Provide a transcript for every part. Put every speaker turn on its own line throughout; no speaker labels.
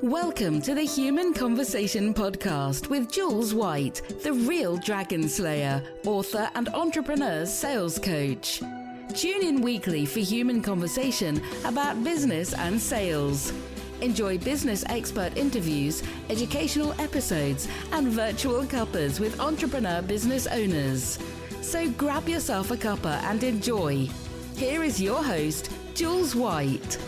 Welcome to the Human Conversation podcast with Jules White, the real dragon slayer, author and entrepreneur's sales coach. Tune in weekly for human conversation about business and sales. Enjoy business expert interviews, educational episodes, and virtual cuppas with entrepreneur business owners. So grab yourself a cuppa and enjoy. Here is your host, Jules White.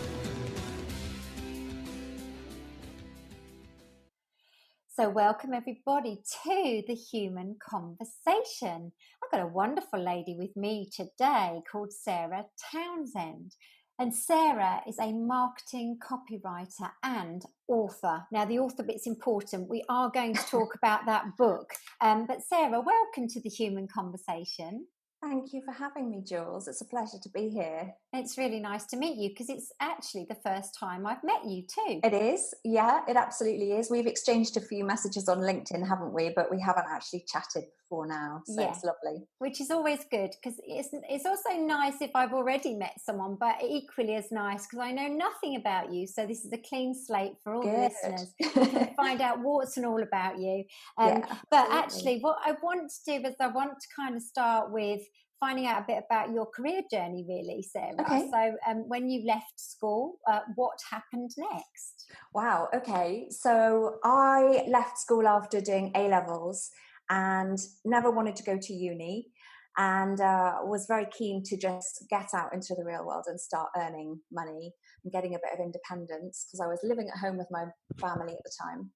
So welcome everybody to the Human Conversation. I've got a wonderful lady with me today called Sarah Townsend. And Sarah is a marketing copywriter and author. Now the author bit's important. We are going to talk about that book. But Sarah, welcome to the Human Conversation.
Thank you for having me, Jules. It's a pleasure to be here.
It's really nice to meet you because it's actually the first time I've met you too.
It is. Yeah, it absolutely is. We've exchanged a few messages on LinkedIn, haven't we? But we haven't actually chatted before now. So It's lovely.
Which is always good because it's also nice if I've already met someone, but equally as nice because I know nothing about you. So this is a clean slate for all the listeners to find out what's and all about you. But actually what I want to do is I want to kind of start with finding out a bit about your career journey, really, Sarah.
Okay.
So when you left school, what happened next?
Wow. Okay. So I left school after doing A-levels and never wanted to go to uni and was very keen to just get out into the real world and start earning money and getting a bit of independence because I was living at home with my family at the time.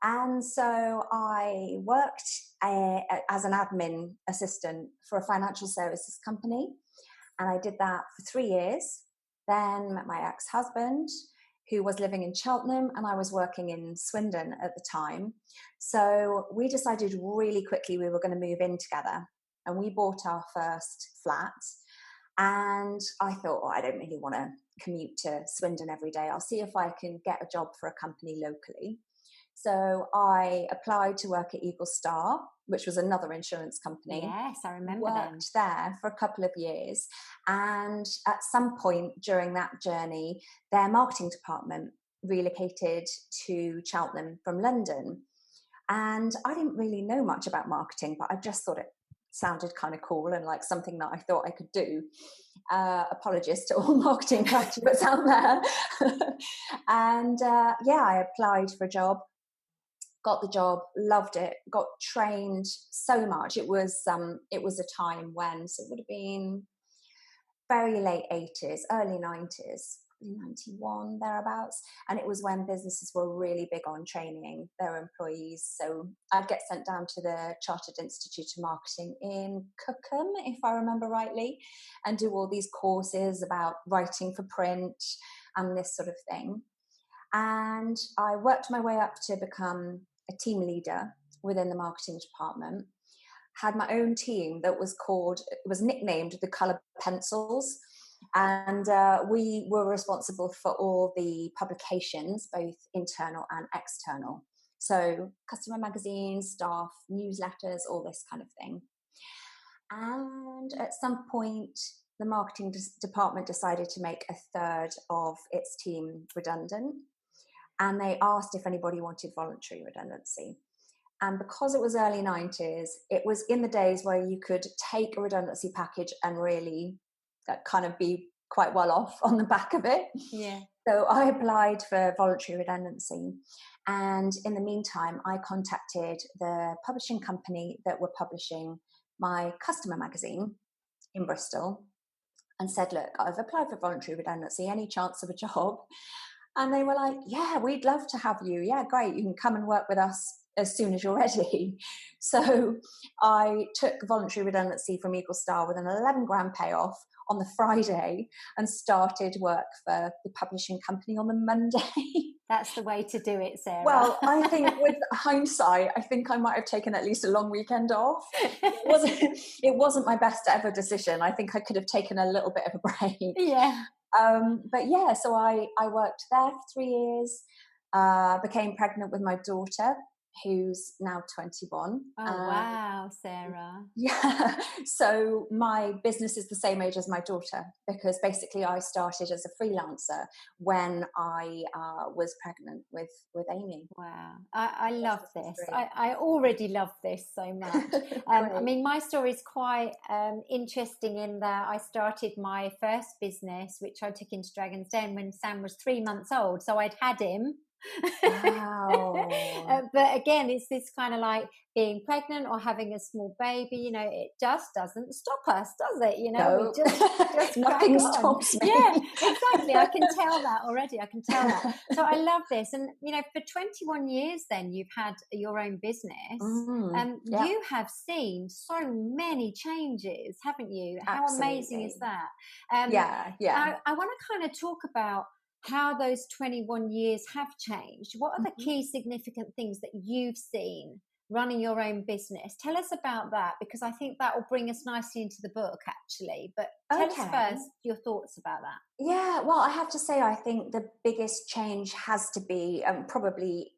And so I worked as an admin assistant for a financial services company. And I did that for 3 years. Then met my ex-husband, who was living in Cheltenham, and I was working in Swindon at the time. So we decided really quickly we were going to move in together. And we bought our first flat. And I thought, I don't really want to commute to Swindon every day. I'll see if I can get a job for a company locally. So I applied to work at Eagle Star, which was another insurance company.
Yes, I remember
Worked there for a couple of years. And at some point during that journey, their marketing department relocated to Cheltenham from London. And I didn't really know much about marketing, but I just thought it sounded kind of cool and like something that I thought I could do. Apologies to all marketing graduates out there. And I applied for a job. Got the job, loved it, got trained so much. It was a time when, so it would have been very late 80s, early 90s, 91, thereabouts. And it was when businesses were really big on training their employees. So I'd get sent down to the Chartered Institute of Marketing in Cookham, if I remember rightly, and do all these courses about writing for print and this sort of thing. And I worked my way up to become a team leader within the marketing department. Had my own team that was nicknamed the Colour Pencils. And we were responsible for all the publications, both internal and external. So customer magazines, staff, newsletters, all this kind of thing. And at some point, the marketing department decided to make a third of its team redundant. And they asked if anybody wanted voluntary redundancy. And because it was early 90s, it was in the days where you could take a redundancy package and really kind of be quite well off on the back of it.
Yeah.
So I applied for voluntary redundancy. And in the meantime, I contacted the publishing company that were publishing my customer magazine in Bristol and said, look, I've applied for voluntary redundancy, any chance of a job? And they were like, yeah, we'd love to have you. Yeah, great. You can come and work with us as soon as you're ready. So I took voluntary redundancy from Eagle Star with an 11 grand payoff on the Friday and started work for the publishing company on the Monday.
That's the way to do it, Sarah.
Well, I think with hindsight, I think I might have taken at least a long weekend off. It wasn't my best ever decision. I think I could have taken a little bit of a break.
Yeah.
So I worked there for 3 years, became pregnant with my daughter, who's now 21.
Oh, wow, Sarah.
Yeah. So my business is the same age as my daughter, because basically I started as a freelancer when I was pregnant with Amy.
Wow, I love this.
3.
I already love this so much. I mean, my story is quite interesting in that I started my first business, which I took into Dragon's Den when Sam was 3 months old. So I'd had him.
Wow.
But again, it's this kind of like being pregnant or having a small baby, you know, it just doesn't stop us, does it? You know,
No.
we just
Nothing
crack on.
stops me.
Yeah, exactly. I can tell that already. I can tell that. So I love this. And, you know, for 21 years then you've had your own business.
Yeah.
You have seen so many changes, haven't you? How
Absolutely.
amazing is that?
Yeah.
I want to kind of talk about how those 21 years have changed. What are the key significant things that you've seen running your own business? Tell us about that, because I think that will bring us nicely into the book, actually. But tell us first your thoughts about that.
Yeah, well, I have to say, I think the biggest change has to be probably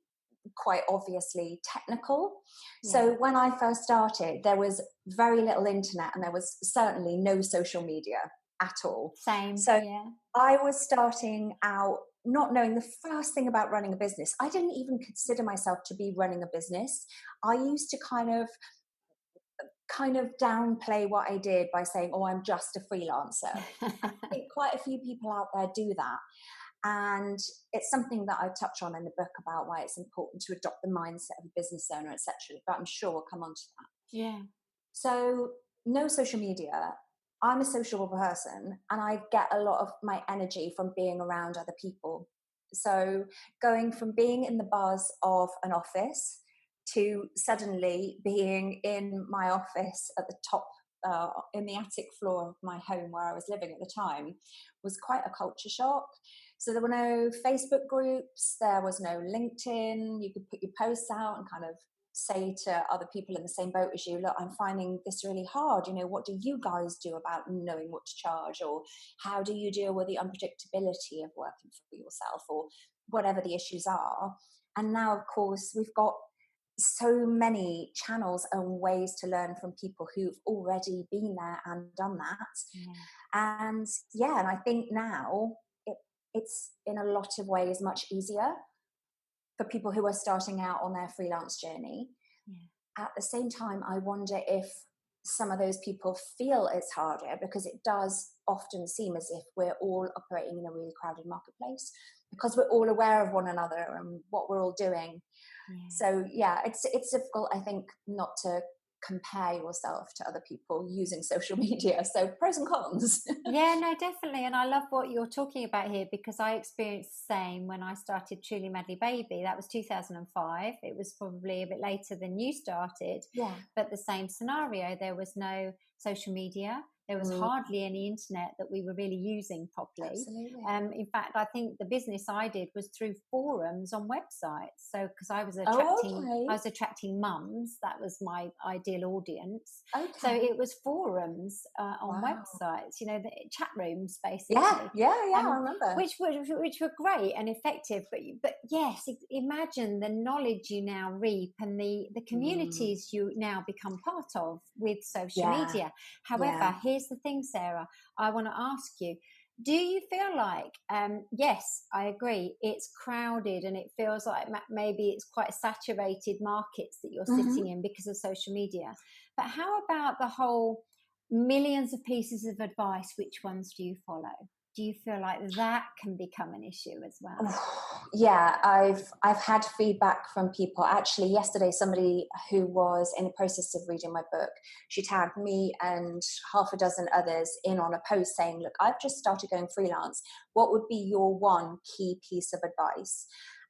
quite obviously technical.
Yeah.
So when I first started, there was very little internet and there was certainly no social media at all.
Same.
So
yeah.
I was starting out not knowing the first thing about running a business. I didn't even consider myself to be running a business. I used to kind of downplay what I did by saying, oh, I'm just a freelancer. I think quite a few people out there do that. And it's something that I touch on in the book about why it's important to adopt the mindset of a business owner, etc. But I'm sure we'll come on to that.
Yeah.
So no social media. I'm a sociable person and I get a lot of my energy from being around other people. So going from being in the buzz of an office to suddenly being in my office at the top, in the attic floor of my home where I was living at the time, was quite a culture shock. So there were no Facebook groups, there was no LinkedIn. You could put your posts out and kind of say to other people in the same boat as you, look, I'm finding this really hard. You know, what do you guys do about knowing what to charge? Or how do you deal with the unpredictability of working for yourself, or whatever the issues are? And now, of course, we've got so many channels and ways to learn from people who've already been there and done that. And I think now it's in a lot of ways much easier for people who are starting out on their freelance journey. At the same time, I wonder if some of those people feel it's harder, because it does often seem as if we're all operating in a really crowded marketplace, because we're all aware of one another and what we're all doing. So it's difficult, I think, not to compare yourself to other people using social media. So pros and cons.
Yeah, no, definitely. And I love what you're talking about here, because I experienced the same when I started Truly Madly Baby. That was 2005. It was probably a bit later than you started.
Yeah.
But the same scenario. There was no social media. There was hardly any internet that we were really using properly.
Absolutely.
In fact, I think the business I did was through forums on websites. So because I was attracting mums, that was my ideal audience. So it was forums on websites, you know, the chat rooms basically.
I remember.
Which were great and effective. But yes, imagine the knowledge you now reap and the communities you now become part of with social media. However, here's the thing, Sarah, I want to ask you, do you feel like, yes, I agree, it's crowded and it feels like maybe it's quite saturated markets that you're sitting in because of social media. But how about the whole millions of pieces of advice? Which ones do you follow? Do you feel like that can become an issue as well?
Yeah, I've had feedback from people. Actually, yesterday, somebody who was in the process of reading my book, she tagged me and half a dozen others in on a post saying, look, I've just started going freelance. What would be your one key piece of advice?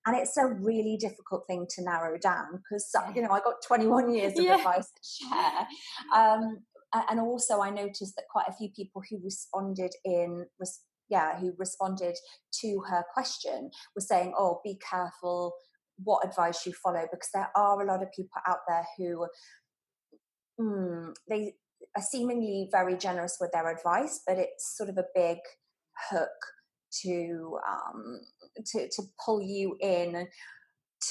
And it's a really difficult thing to narrow down, because, you know, I got 21 years of advice to share. And also I noticed that quite a few people who responded to her question were saying, oh, be careful what advice you follow, because there are a lot of people out there who they are seemingly very generous with their advice, but it's sort of a big hook to pull you in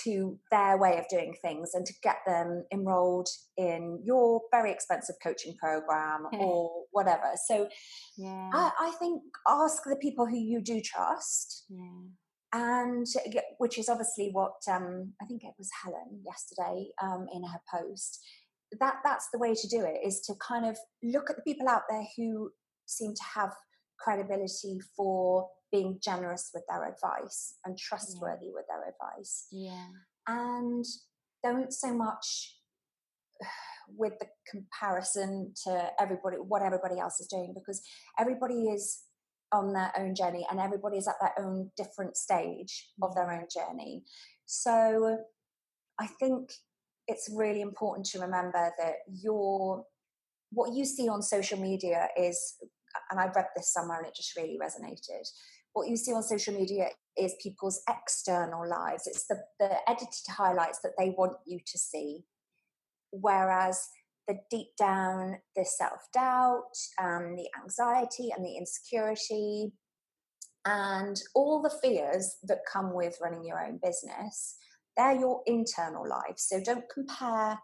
to their way of doing things and to get them enrolled in your very expensive coaching program or whatever. So I think ask the people who you do trust. And which is obviously what I think it was Helen yesterday in her post. That's the way to do it, is to kind of look at the people out there who seem to have credibility for being generous with their advice and trustworthy with their advice. And don't so much with the comparison to what everybody else is doing, because everybody is on their own journey and everybody is at their own different stage of their own journey. So I think it's really important to remember that what you see on social media is, and I read this somewhere and it just really resonated, what you see on social media is people's external lives. It's the edited highlights that they want you to see. Whereas the deep down, the self-doubt, the anxiety and the insecurity and all the fears that come with running your own business, they're your internal life. So don't compare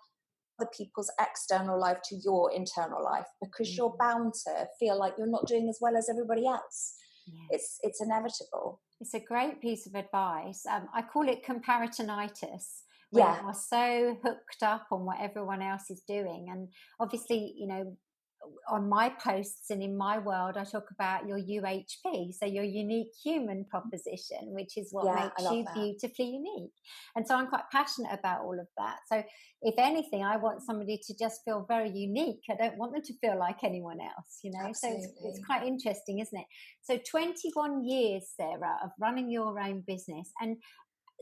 other people's external life to your internal life, because you're bound to feel like you're not doing as well as everybody else. It's inevitable.
It's a great piece of advice. I call it comparatinitis. We are so hooked up on what everyone else is doing. And obviously, you know, on my posts and in my world, I talk about your UHP, so your unique human proposition, which is what makes you beautifully unique. And so I'm quite passionate about all of that. So if anything, I want somebody to just feel very unique. I don't want them to feel like anyone else, you know. Absolutely. So it's quite interesting, isn't it? So 21 years, Sarah, of running your own business. And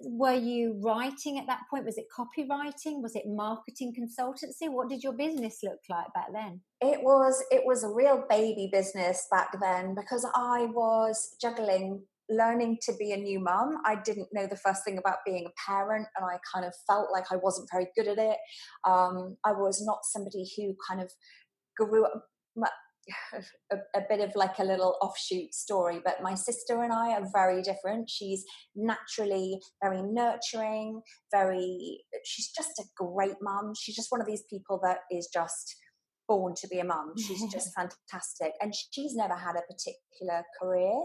were you writing at that point? Was it copywriting? Was it marketing consultancy? What did your business look like back then?
It was a real baby business back then, because I was juggling learning to be a new mum. I didn't know the first thing about being a parent, and I kind of felt like I wasn't very good at it. I was not somebody who kind of grew up. A bit of like a little offshoot story, but my sister and I are very different. She's naturally very nurturing, she's just a great mum. She's just one of these people that is just born to be a mum. She's just fantastic. And she's never had a particular career.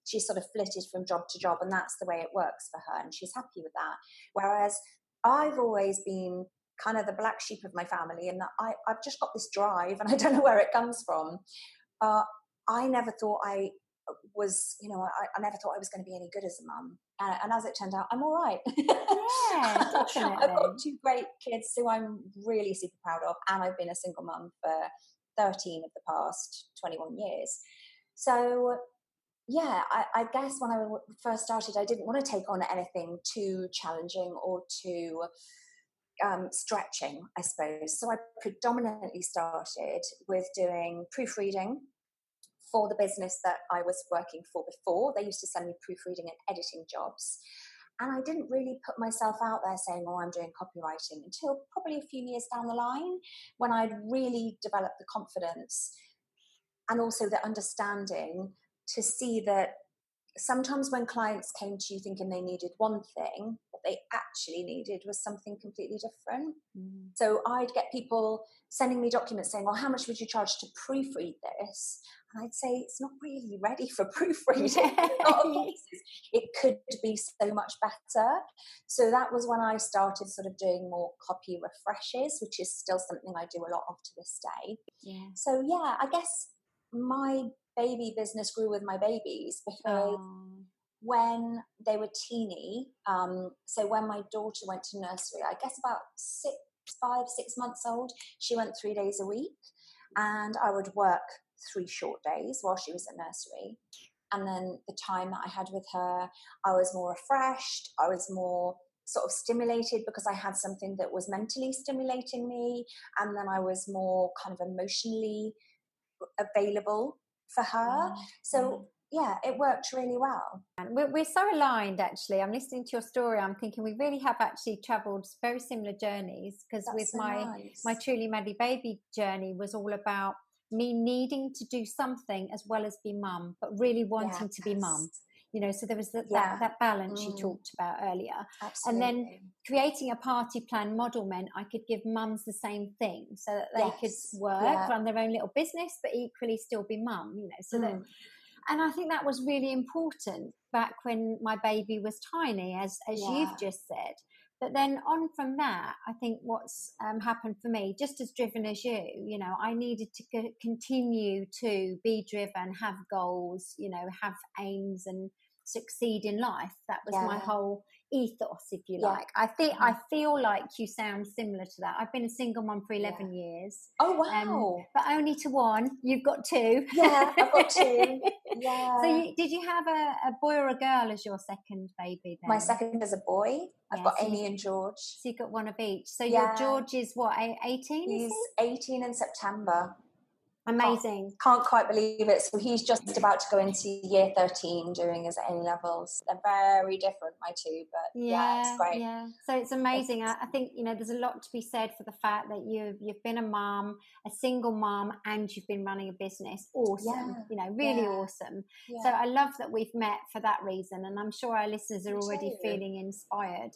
She's sort of flitted from job to job, and that's the way it works for her, and she's happy with that. Whereas I've always been kind of the black sheep of my family, and that I've just got this drive, and I don't know where it comes from. I never thought I was, you know, I never thought I was going to be any good as a mum. And as it turned out, I'm all right.
Yeah, definitely.
I've got 2 great kids who I'm really super proud of, and I've been a single mum for 13 of the past 21 years. So yeah, I guess when I first started, I didn't want to take on anything too challenging or too stretching, I suppose. So I predominantly started with doing proofreading for the business that I was working for before. They used to send me proofreading and editing jobs. And I didn't really put myself out there saying, oh, I'm doing copywriting, until probably a few years down the line, when I'd really developed the confidence and also the understanding to see that sometimes when clients came to you thinking they needed one thing, what they actually needed was something completely different. So I'd get people sending me documents saying, well, how much would you charge to proofread this? And I'd say, it's not really ready for proofreading. It could be so much better. So that was when I started sort of doing more copy refreshes, which is still something I do a lot of to this day. So yeah, I guess my baby business grew with my babies, because when they were teeny, so when my daughter went to nursery, I guess about 6 months old, she went 3 days a week, and I would work 3 short days while she was at nursery. And then the time that I had with her, I was more refreshed, I was more sort of stimulated because I had something that was mentally stimulating me, and then I was more kind of emotionally available for her. So yeah, it worked really well.
And we're so aligned, actually. I'm listening to your story, I'm thinking we really have actually travelled very similar journeys, because with
so
my Truly Madly Baby journey was all about me needing to do something as well as be mum, but really wanting to be mum. so there was that balance you talked about earlier.
Absolutely.
And then creating a party plan model meant I could give mums the same thing, so that they could work, run their own little business, but equally still be mum, so that. And I think that was really important back when my baby was tiny, as you've just said. But then on from that, I think what's happened for me, just as driven as you, I needed to continue to be driven, have goals, have aims and succeed in life. That was my whole ethos, if you like. I feel like you sound similar to that. I've been a single mum for 11 years.
Oh, wow.
But only to one. You've got two.
Yeah, I've got two. Yeah.
So did you have a boy or a girl as your second baby then?
My second is a boy. I've got Amy and George.
So you've got one of each. So your George is what, 18?
He's 18 in September.
Amazing.
Can't quite believe it. So he's just about to go into year 13 doing his A-levels. They're very different, my two, but it's great.
Yeah, so it's amazing. I think, there's a lot to be said for the fact that you've been a mum, a single mum, and you've been running a business. Awesome. Really awesome. Yeah. So I love that we've met for that reason, and I'm sure our listeners are already feeling inspired.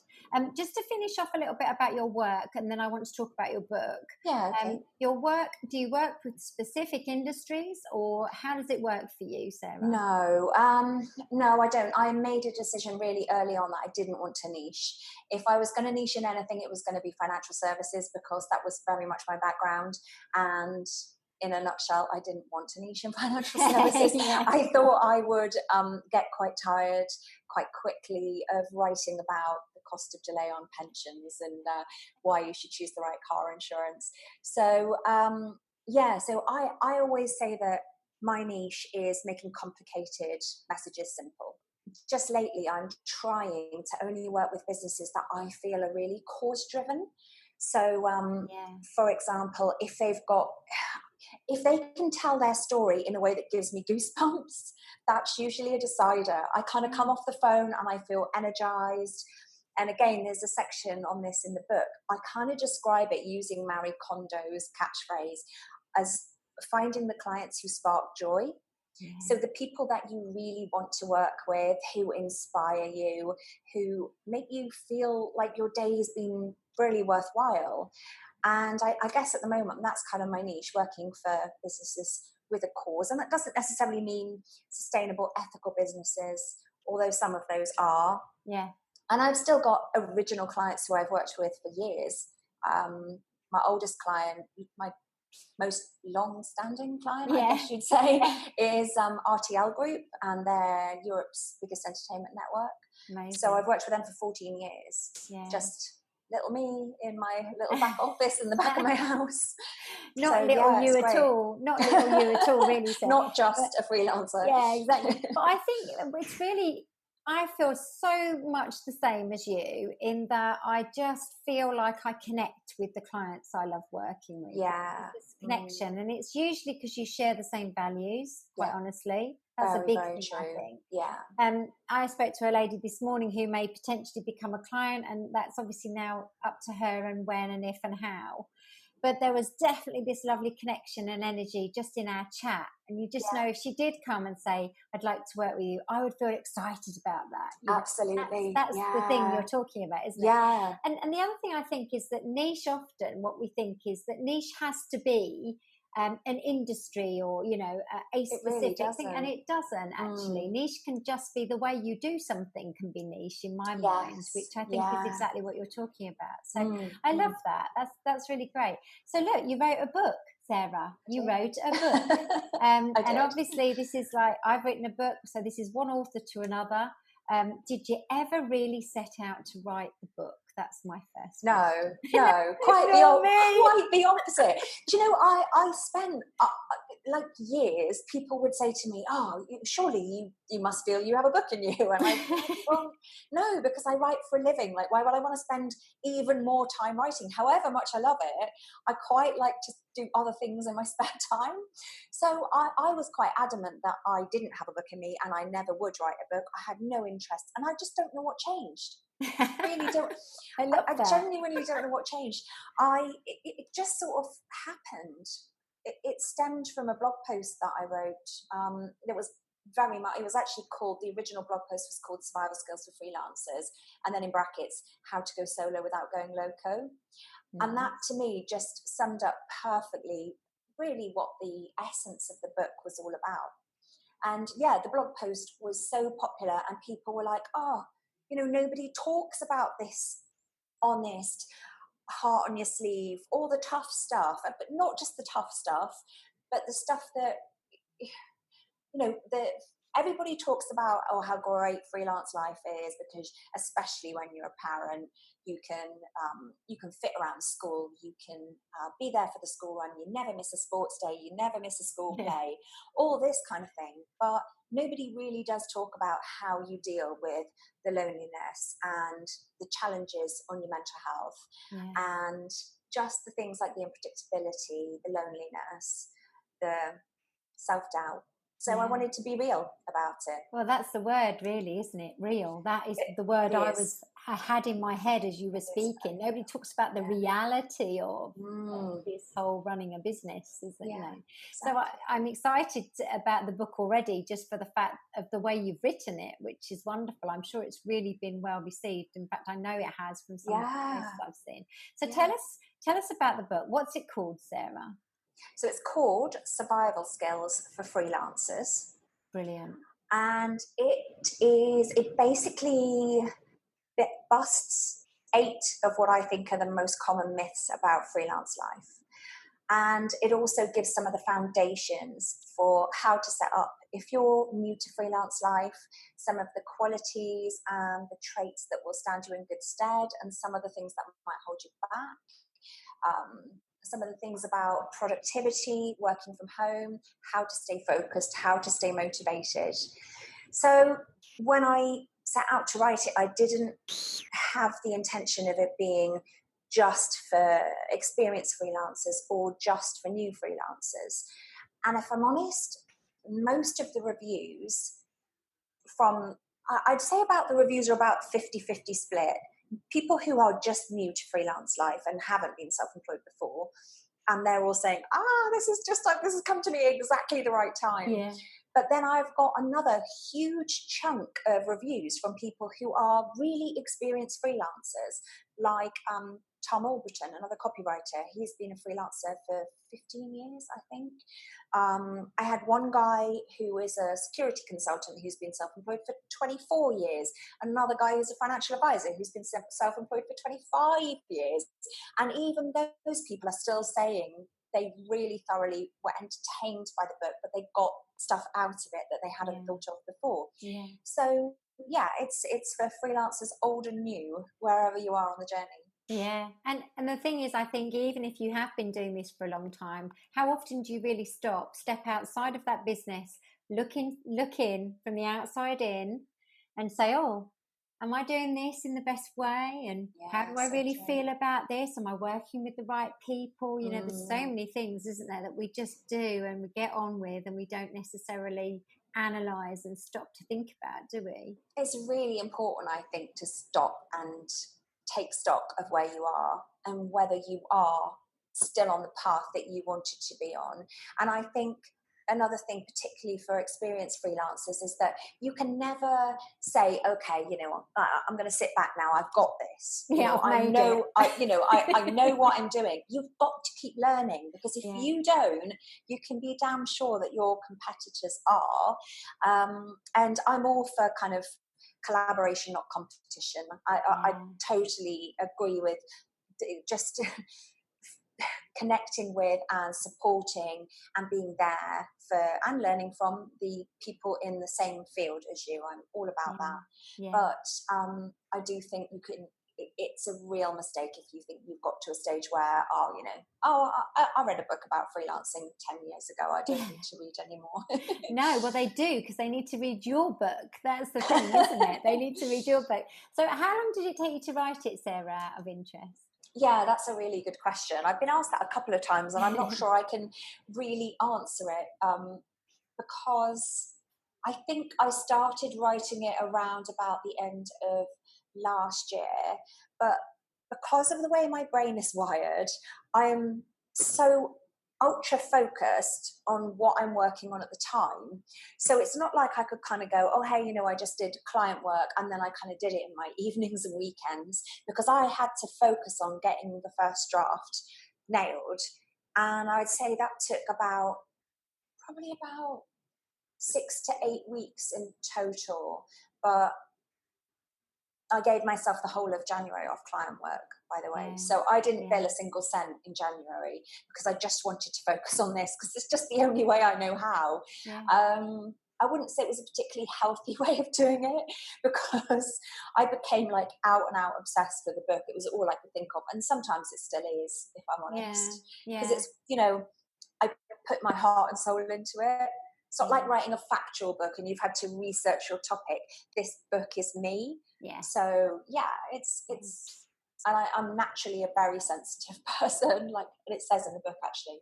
Just to finish off a little bit about your work, and then I want to talk about your book.
Yeah, okay.
Your work, do you work with specific industries, or how does it work for you, Sarah?
No, I don't. I made a decision really early on that I didn't want to niche. If I was going to niche in anything, it was going to be financial services, because that was very much my background. And in a nutshell, I didn't want to niche in financial services. I thought I would get quite tired quite quickly of writing about the cost of delay on pensions and why you should choose the right car insurance. So so I always say that my niche is making complicated messages simple. Just lately, I'm trying to only work with businesses that I feel are really cause-driven. So, for example, if they can tell their story in a way that gives me goosebumps, that's usually a decider. I kind of come off the phone and I feel energized. And again, there's a section on this in the book. I kind of describe it using Marie Kondo's catchphrase as finding the clients who spark joy. Yeah. So the people that you really want to work with, who inspire you, who make you feel like your day has been really worthwhile. And I guess at the moment, that's kind of my niche, working for businesses with a cause. And that doesn't necessarily mean sustainable, ethical businesses, although some of those are. Yeah. And I've still got original clients who I've worked with for years. My oldest client, my most long-standing client, I guess you'd say, is RTL Group, and they're Europe's biggest entertainment network. Amazing. So I've worked with them for 14 years. Yeah. Just little me in my little back office in the back of my house.
Not little you at all. Not little you at all, really. Sarah.
Not just a freelancer.
Yeah, exactly. But I think it's really... I feel so much the same as you, in that I just feel like I connect with the clients I love working with. Yeah. It's connection. And it's usually because you share the same values, quite honestly. That's a big thing, true. I think. Yeah. I spoke to a lady this morning who may potentially become a client, and that's obviously now up to her and when and if and how. But there was definitely this lovely connection and energy just in our chat. And you just know, if she did come and say, I'd like to work with you, I would feel excited about that.
Absolutely.
That's the thing you're talking about, isn't it? Yeah. And the other thing I think is that niche, often what we think is that niche has to be an industry or, a specific thing. And it doesn't actually. Niche can just be the way you do something can be niche in my mind, which I think is exactly what you're talking about. So I love that. That's really great. So look, you wrote a book, Sarah. You wrote a book. And obviously this is like, I've written a book, so this is one author to another. Did you ever really set out to write the book? That's my first question.
No, quite the opposite. Do you know, I spent like years, people would say to me, oh, surely you must feel you have a book in you. And I'm like, well, no, because I write for a living. Like, why would I want to spend even more time writing? However much I love it, I quite like to do other things in my spare time. So I was quite adamant that I didn't have a book in me, and I never would write a book. I had no interest, and I just don't know what changed. I really don't. I love that. I genuinely don't know what changed. It just sort of happened. It stemmed from a blog post that I wrote. It was very much, it was actually called, the original blog post was called Survival Skills for Freelancers, and then in brackets, how to go solo without going loco. And that to me just summed up perfectly really what the essence of the book was all about. And yeah, the blog post was so popular, and people were like, oh, nobody talks about this honest, heart on your sleeve, all the tough stuff, but not just the tough stuff, but the stuff that, that everybody talks about, oh, how great freelance life is, because especially when you're a parent, you can fit around school, you can be there for the school run, you never miss a sports day, you never miss a school play, all this kind of thing. But nobody really does talk about how you deal with the loneliness and the challenges on your mental health, and just the things like the unpredictability, the loneliness, the self-doubt. So I wanted to be real about it.
Well, that's the word, really, isn't it? Real. That is the word I had in my head as you were speaking. Nobody talks about the reality of this whole running a business, isn't it?
Exactly.
So I'm excited about the book already, just for the fact of the way you've written it, which is wonderful. I'm sure it's really been well received. In fact, I know it has from some of the posts I've seen. So tell us about the book. What's it called, Sarah?
So it's called Survival Skills for Freelancers.
Brilliant.
And it basically busts 8 of what I think are the most common myths about freelance life. And it also gives some of the foundations for how to set up, if you're new to freelance life, some of the qualities and the traits that will stand you in good stead, and some of the things that might hold you back. Some of the things about productivity, working from home, how to stay focused, how to stay motivated. So when I set out to write it, I didn't have the intention of it being just for experienced freelancers or just for new freelancers. And if I'm honest, most of the reviews I'd say about the reviews are about 50-50 split. People who are just new to freelance life and haven't been self-employed before, and they're all saying, this has come to me exactly the right time. Yeah. But then I've got another huge chunk of reviews from people who are really experienced freelancers, like Tom Alberton, another copywriter. He's been a freelancer for 15 years, I think. I had one guy who is a security consultant who's been self-employed for 24 years. Another guy who's a financial advisor who's been self-employed for 25 years. And even those people are still saying they really thoroughly were entertained by the book, but they got stuff out of it that they hadn't thought of before. Yeah. So yeah, it's for freelancers old and new, wherever you are on the journey.
Yeah, and the thing is, I think even if you have been doing this for a long time, how often do you really step outside of that business, look in from the outside in, and say, oh, am I doing this in the best way? And how do I really feel about this? Am I working with the right people? There's so many things, isn't there, that we just do and we get on with, and we don't necessarily analyse and stop to think about, do we?
It's really important, I think, to stop and take stock of where you are and whether you are still on the path that you wanted to be on. And I think another thing, particularly for experienced freelancers, is that you can never say, okay, I'm going to sit back now, I've got this. I know what I'm doing. You've got to keep learning, because if you don't, you can be damn sure that your competitors are. And I'm all for kind of collaboration, not competition. I totally agree with just connecting with and supporting and being there for and learning from the people in the same field as you. I'm all about that. Yeah. But I do think it's a real mistake if you think you've got to a stage where, I read a book about freelancing 10 years ago, I don't need to read anymore.
No, well, they do, because they need to read your book. That's the thing, isn't it? They need to read your book. So how long did it take you to write it, Sarah, out of interest?
Yeah, that's a really good question. I've been asked that a couple of times, and I'm not sure I can really answer it, because I think I started writing it around about the end of last year, but because of the way my brain is wired, I am so ultra focused on what I'm working on at the time. So it's not like I could kind of go, oh, hey, you know, I just did client work and then I kind of did it in my evenings and weekends, because I had to focus on getting the first draft nailed. And I would say that took probably about 6 to 8 weeks in total. But I gave myself the whole of January off client work, by the way. So I didn't bill a single cent in January because I just wanted to focus on this, because it's just the only way I know how. I wouldn't say it was a particularly healthy way of doing it, because I became like out and out obsessed with the book. It was all I could think of. And sometimes it still is, if I'm honest. Because it's, you know, I put my heart and soul into it. It's not like writing a factual book and you've had to research your topic. This book is me. So it's I'm naturally a very sensitive person, like it says in the book. Actually,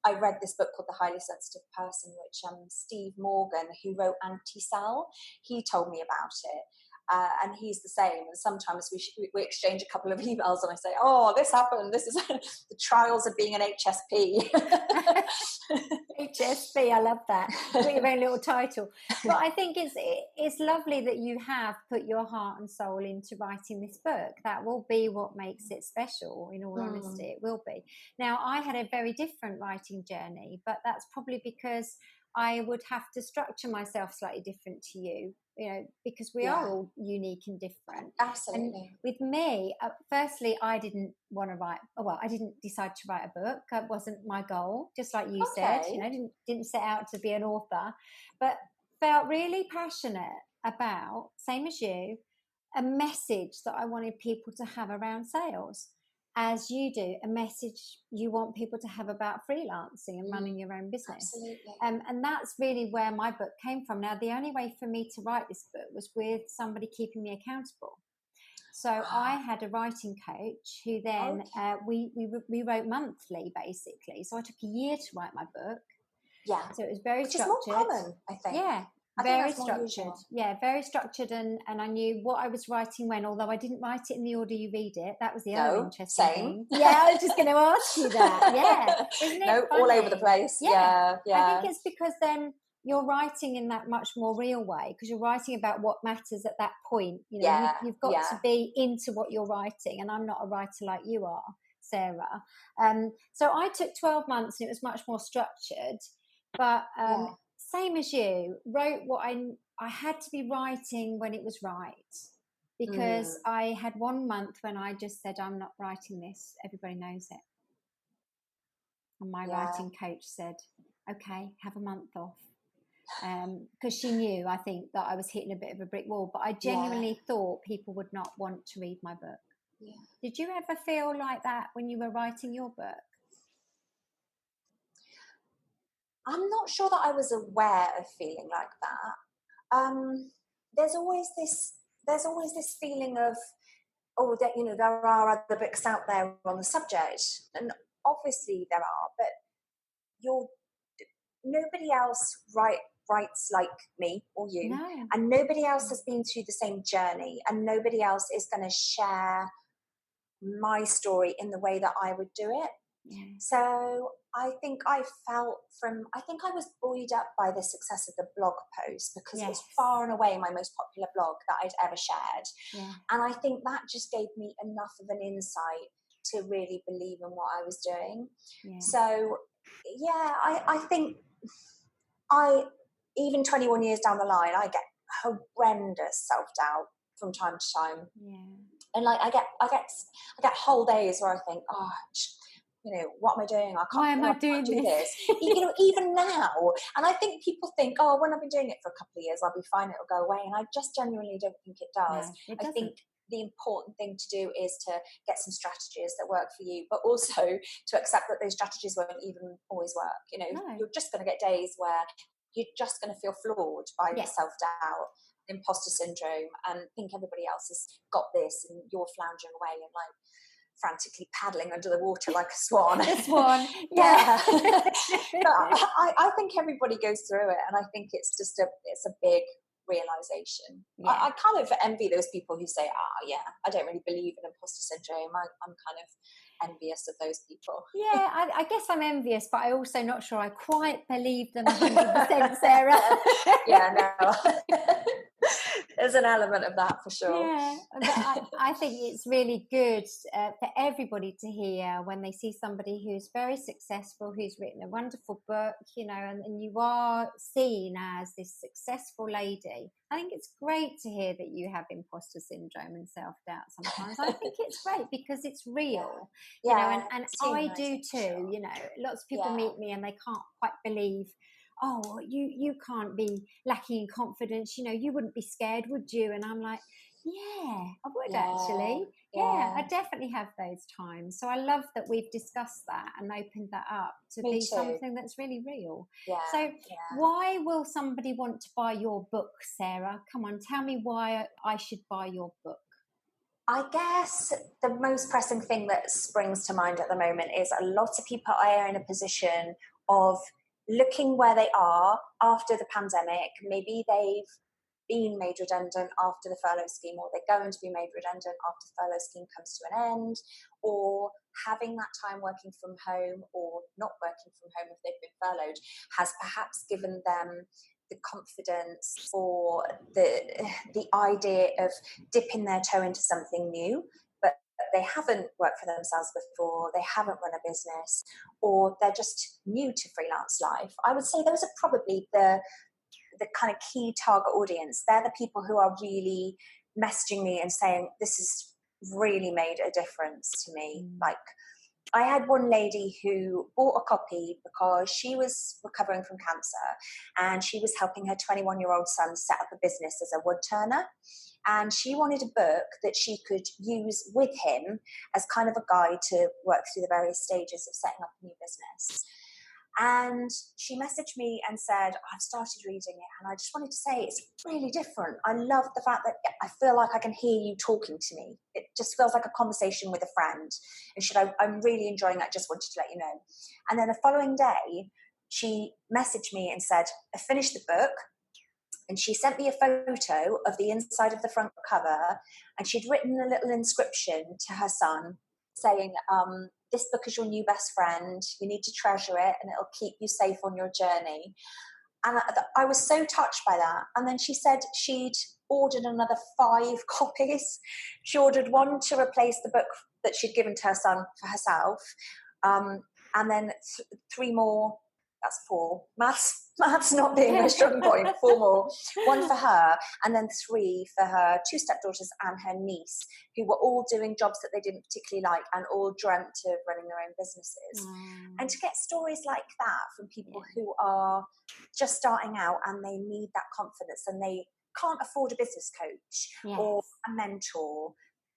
I read this book called The Highly Sensitive Person, which Steve Morgan, who wrote Anti-Cell, he told me about it. And he's the same. And sometimes we exchange a couple of emails and I say, oh, this happened. This is the trials of being an HSP.
HSP, I love that. Put your own little title. But I think it's lovely that you have put your heart and soul into writing this book. That will be what makes it special, in all honesty. It will be. Now, I had a very different writing journey, but that's probably because I would have to structure myself slightly different to you, you know, because we are all unique and different.
Absolutely.
And with me, firstly, I didn't want to write. Well, I didn't decide to write a book. It wasn't my goal. Just like you said, you know, didn't set out to be an author, but felt really passionate about, same as you, a message that I wanted people to have around sales. As you do, a message you want people to have about freelancing and running your own business.
Absolutely.
And that's really where my book came from. Now, the only way for me to write this book was with somebody keeping me accountable. So I had a writing coach who then we wrote monthly, basically. So I took a year to write my book.
Yeah.
So it was very structured.
Which is more common, I think.
Yeah. Very structured. Yeah, very structured, and I knew what I was writing when, although I didn't write it in the order you read it. That was the other interesting thing. Yeah, I was just going to ask you that. Yeah. Isn't it funny?
All over the place. Yeah.
I think it's because then you're writing in that much more real way, because you're writing about what matters at that point. You know, you've got to be into what you're writing, and I'm not a writer like you are, Sarah. So I took 12 months and it was much more structured, but same as you, wrote what I had to be writing when it was right, because I had 1 month when I just said, I'm not writing this. Everybody knows it. And my writing coach said, okay, have a month off. Because she knew, I think, that I was hitting a bit of a brick wall, but I genuinely thought people would not want to read my book. Yeah. Did you ever feel like that when you were writing your book?
I'm not sure that I was aware of feeling like that. There's always this feeling of, oh, that, you know, there are other books out there on the subject, and obviously there are, but nobody else writes like me or you, and nobody else has been through the same journey, and nobody else is going to share my story in the way that I would do it. So I think I was buoyed up by the success of the blog post, because it was far and away my most popular blog that I'd ever shared. And I think that just gave me enough of an insight to really believe in what I was doing. So I think even 21 years down the line, I get horrendous self-doubt from time to time. And like I get whole days where I think, oh, you know, what am I doing?
Why am I doing this?
You know, even now. And I think people think, oh, when I've been doing it for a couple of years, I'll be fine, it'll go away. And I just genuinely don't think it does.
No, it doesn't.
I think the important thing to do is to get some strategies that work for you, but also to accept that those strategies won't even always work. You know, you're just going to get days where you're just going to feel floored by the self-doubt, imposter syndrome, and think everybody else has got this and you're floundering away and like frantically paddling under the water like a swan.
A swan.
But I think everybody goes through it, and I think it's just a big realization.
Yeah.
I kind of envy those people who say, I don't really believe in imposter syndrome. I'm kind of envious of those people.
Yeah, I guess I'm envious, but I also not sure I quite believe them 100%, Sarah.
Yeah, no. There's an element of that for sure.
Yeah, but I think it's really good for everybody to hear when they see somebody who's very successful, who's written a wonderful book, and you are seen as this successful lady. I think it's great to hear that you have imposter syndrome and self-doubt sometimes. I think it's great because it's real, and I do too.
Sure.
Lots of people meet me and they can't quite believe, oh, you can't be lacking in confidence, you wouldn't be scared, would you? And I'm like, yeah, I would actually. Yeah, I definitely have those times. So I love that we've discussed that and opened that up to be something that's really real. So why will somebody want to buy your book, Sarah? Come on, tell me why I should buy your book.
I guess the most pressing thing that springs to mind at the moment is a lot of people are in a position of looking where they are after the pandemic. Maybe they've been made redundant after the furlough scheme, or they're going to be made redundant after the furlough scheme comes to an end, or having that time working from home or not working from home if they've been furloughed has perhaps given them the confidence or the idea of dipping their toe into something new, but they haven't worked for themselves before, they haven't run a business, or they're just new to freelance life. I would say those are probably the kind of key target audience. They're the people who are really messaging me and saying, this has really made a difference to me. Like, I had one lady who bought a copy because she was recovering from cancer and she was helping her 21-year-old son set up a business as a wood turner. And she wanted a book that she could use with him as kind of a guide to work through the various stages of setting up a new business. And she messaged me and said, I've started reading it and I just wanted to say it's really different. I love the fact that I feel like I can hear you talking to me. It just feels like a conversation with a friend. And I'm really enjoying that. Just wanted to let you know. And then the following day, she messaged me and said, I finished the book. And she sent me a photo of the inside of the front cover. And she'd written a little inscription to her son saying, this book is your new best friend. You need to treasure it and it'll keep you safe on your journey. And I was so touched by that. And then she said she'd ordered another 5 copies. She ordered one to replace the book that she'd given to her son for herself. And then 3 more. That's 4. Maths not being my strong point. 4 more. 1 for her, and then 3 for her 2 stepdaughters and her niece, who were all doing jobs that they didn't particularly like and all dreamt of running their own businesses. And to get stories like that from people who are just starting out and they need that confidence and they can't afford a business coach or a mentor.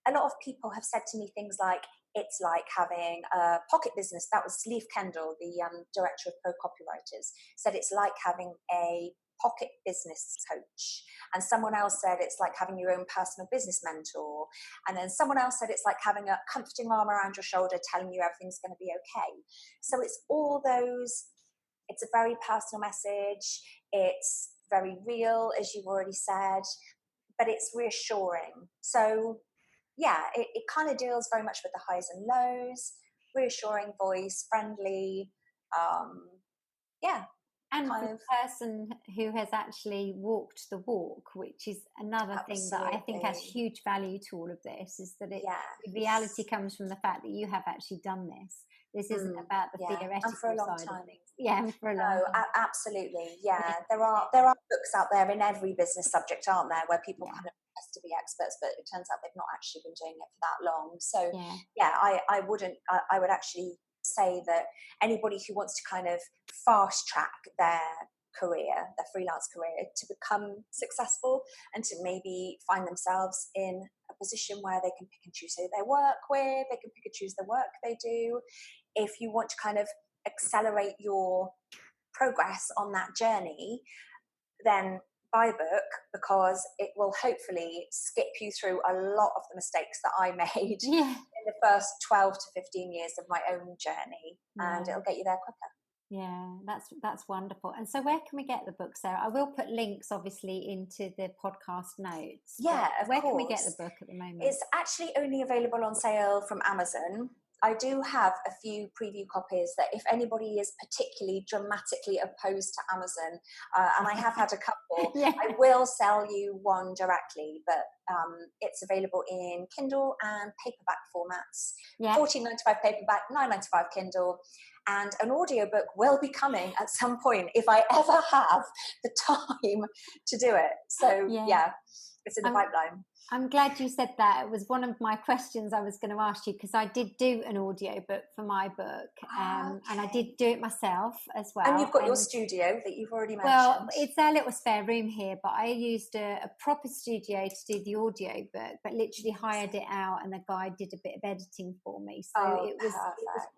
A lot of people have said to me things like, it's like having a pocket business. That was Leif Kendall, the director of Pro Copywriters, said it's like having a pocket business coach. And someone else said it's like having your own personal business mentor. And then someone else said it's like having a comforting arm around your shoulder telling you everything's going to be okay. So it's all those, it's a very personal message. It's very real, as you've already said, but it's reassuring. So yeah, it kind of deals very much with the highs and lows, reassuring voice, friendly,
And for the person who has actually walked the walk, which is another thing that I think has huge value to all of this, is that reality comes from the fact that you have actually done this. This isn't about the theoretical
and for a long
side
time.
of things. Yeah, and for a long time.
Absolutely. Yeah. There are books out there in every business subject, aren't there, where people kind of has to be experts, but it turns out they've not actually been doing it for that long. So I would actually say that anybody who wants to kind of fast track their career, their freelance career, to become successful and to maybe find themselves in a position where they can pick and choose who they work with, they can pick and choose the work they do. If you want to kind of accelerate your progress on that journey, then buy a book, because it will hopefully skip you through a lot of the mistakes that I made in the first 12 to 15 years of my own journey, and it'll get you there quicker.
Yeah, that's wonderful. And so where can we get the book, Sarah? I will put links obviously into the podcast notes.
Yeah, of
where
course.
Can we get the book at the moment?
It's actually only available on sale from Amazon. I do have a few preview copies that if anybody is particularly dramatically opposed to Amazon, and I have had a couple,
Yeah.
I will sell you one directly, but it's available in Kindle and paperback formats.
Yeah.
$14.95 paperback, $9.95 Kindle, and an audiobook will be coming at some point if I ever have the time to do it. So yeah it's in the pipeline.
I'm glad you said that. It was one of my questions I was going to ask you, because I did do an audiobook for my book, and I did do it myself as well.
And you've got your studio that you've already mentioned.
Well, it's our little spare room here, but I used a proper studio to do the audiobook, but literally hired it out, and the guy did a bit of editing for me. So it was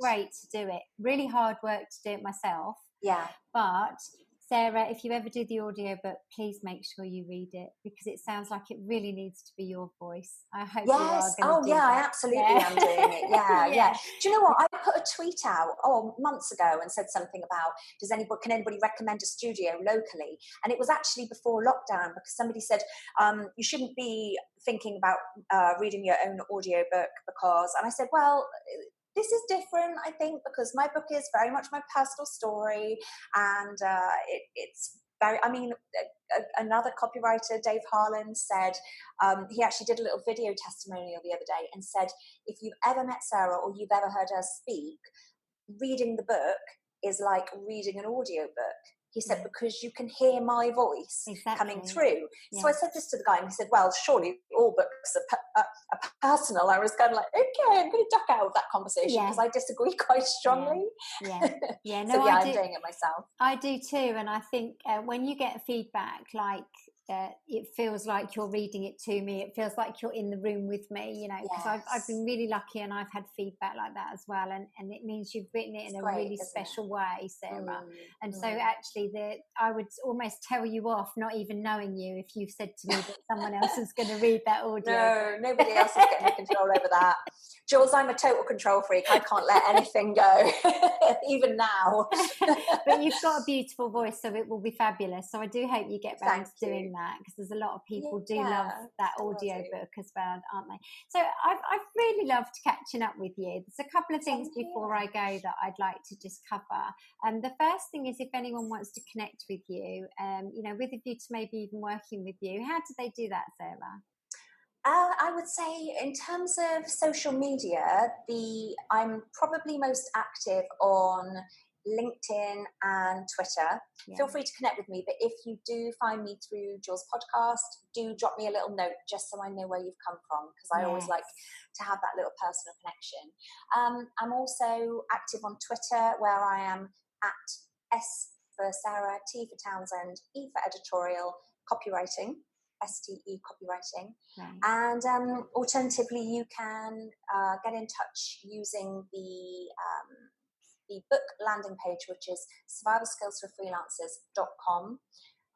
great to do it. Really hard work to do it myself.
Yeah.
But Sarah, if you ever do the audiobook, please make sure you read it, because it sounds like it really needs to be your voice. I hope you are going to do that.
I absolutely am doing it. Yeah. Do you know what? I put a tweet out months ago and said something about, can anybody recommend a studio locally? And it was actually before lockdown, because somebody said, you shouldn't be thinking about reading your own audiobook because, and I said, well, this is different, I think, because my book is very much my personal story, and it's very, I mean, another copywriter, Dave Harlan, said, he actually did a little video testimonial the other day and said, if you've ever met Sarah or you've ever heard her speak, reading the book is like reading an audiobook. He said, because you can hear my voice coming through. Yeah. So I said this to the guy, and he said, well, surely all books are personal. I was kind of like, okay, I'm going to duck out of that conversation because I disagree quite strongly.
No,
I'm doing it myself.
I do too. And I think when you get feedback, like, it feels like you're reading it to me. It feels like you're in the room with me, because I've been really lucky, and I've had feedback like that as well. And it means you've written it in a really special way, Sarah. And so actually I would almost tell you off, not even knowing you, if you've said to me that someone else is going to read that audio.
No, nobody else is getting control over that. Jules, I'm a total control freak. I can't let anything go, even now.
But you've got a beautiful voice, so it will be fabulous. So I do hope you get round to doing that, because there's a lot of people do love that audio book as well, aren't they? So I've really loved catching up with you. There's a couple of things before I go that I'd like to just cover. The first thing is, if anyone wants to connect with you, with a view to maybe even working with you, how do they do that, Sarah?
I would say, in terms of social media, I'm probably most active on LinkedIn and Twitter. Feel free to connect with me, but if you do find me through Jules' podcast, do drop me a little note just so I know where you've come from, because I always like to have that little personal connection. I'm also active on Twitter, where I am at S for Sarah, T for Townsend, E for editorial, copywriting, STE copywriting. And alternatively, you can get in touch using the book landing page, which is survivalskillsforfreelancers.com.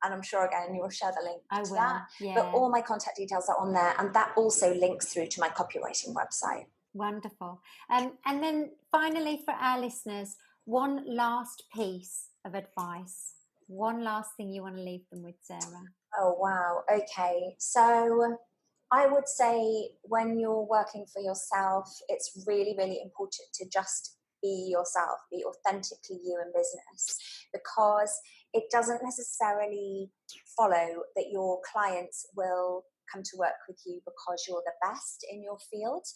And I'm sure, again, you'll share the link to that. Yeah. But all my contact details are on there, and that also links through to my copywriting website.
Wonderful. And then finally, for our listeners, one last piece of advice, one last thing you want to leave them with, Sarah.
Oh, wow. Okay. So I would say, when you're working for yourself, it's really, really important to just be yourself, be authentically you in business, because it doesn't necessarily follow that your clients will come to work with you because you're the best in your field.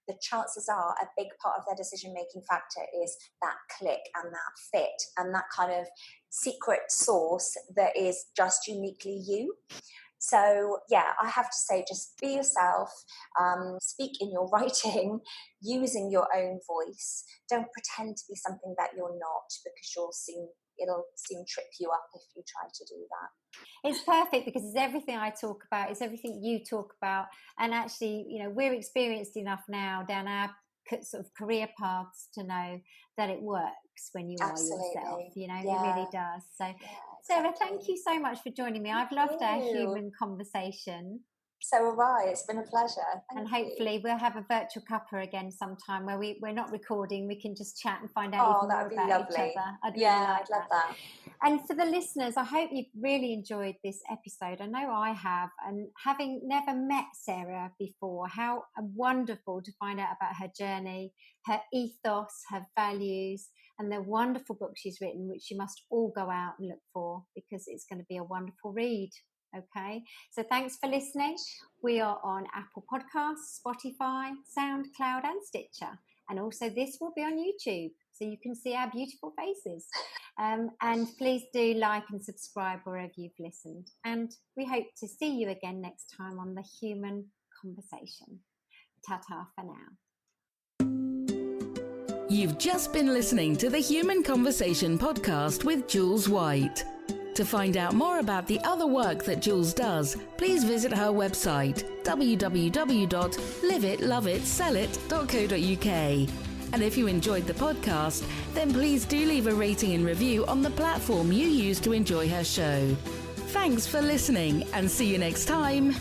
The chances are a big part of their decision-making factor is that click and that fit and that kind of secret sauce that is just uniquely you. So, I have to say, just be yourself, speak in your writing, using your own voice. Don't pretend to be something that you're not, because it'll soon trip you up if you try to do that.
It's perfect, because it's everything I talk about, it's everything you talk about. And actually, we're experienced enough now down our sort of career paths to know that it works when you are yourself. It really does. So Sarah, thank you so much for joining me. I've loved our human conversation.
So have I. It's been a pleasure.
And hopefully we'll have a virtual cuppa again sometime where we're not recording. We can just chat and find out even more about each other.
I'd love that.
And for the listeners, I hope you've really enjoyed this episode. I know I have. And having never met Sarah before, how wonderful to find out about her journey, her ethos, her values, and the wonderful book she's written, which you must all go out and look for because it's going to be a wonderful read. Okay, so thanks for listening. We are on Apple Podcasts, Spotify, SoundCloud and Stitcher. And also this will be on YouTube, so you can see our beautiful faces. And please do like and subscribe wherever you've listened. And we hope to see you again next time on The Human Conversation. Ta-ta for now.
You've just been listening to the Human Conversation podcast with Jules White. To find out more about the other work that Jules does, please visit her website www.liveitloveitsellit.co.uk. And if you enjoyed the podcast, then please do leave a rating and review on the platform you use to enjoy her show. Thanks for listening and see you next time.